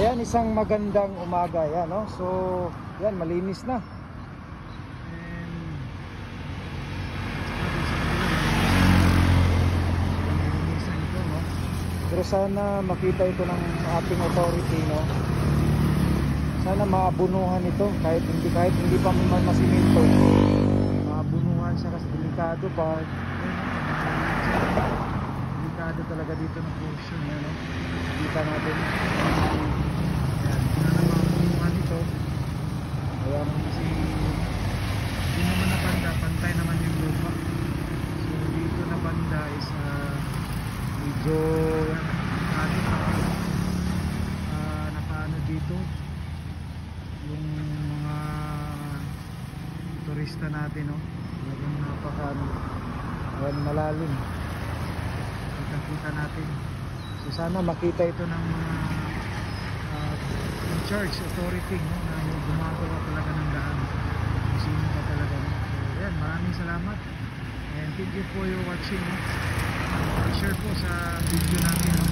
Ayan, isang magandang umaga yan, no? So, yan, malinis na. Pero sana makita ito ng ating authority, no? Sana maabunuhan ito kahit hindi pa masiminto. Maabunuhan siya kasi delikado pa. Delikado talaga dito ng portion yan, no? Kita natin. Ayan, sana maabunuhan ito. Ayan, kasi hindi naman na banda, pantay naman yung lupa. So dito na banda is medyo nakaano dito yung mga turista natin, no? Talagang malalim kita natin. So sana makita ito ng mga in charge authority, no? Na gumagawa talaga ng daan kung sino pa talaga, no? So yan, maraming salamat and thank you for your watching, no? Share po sa video natin, no?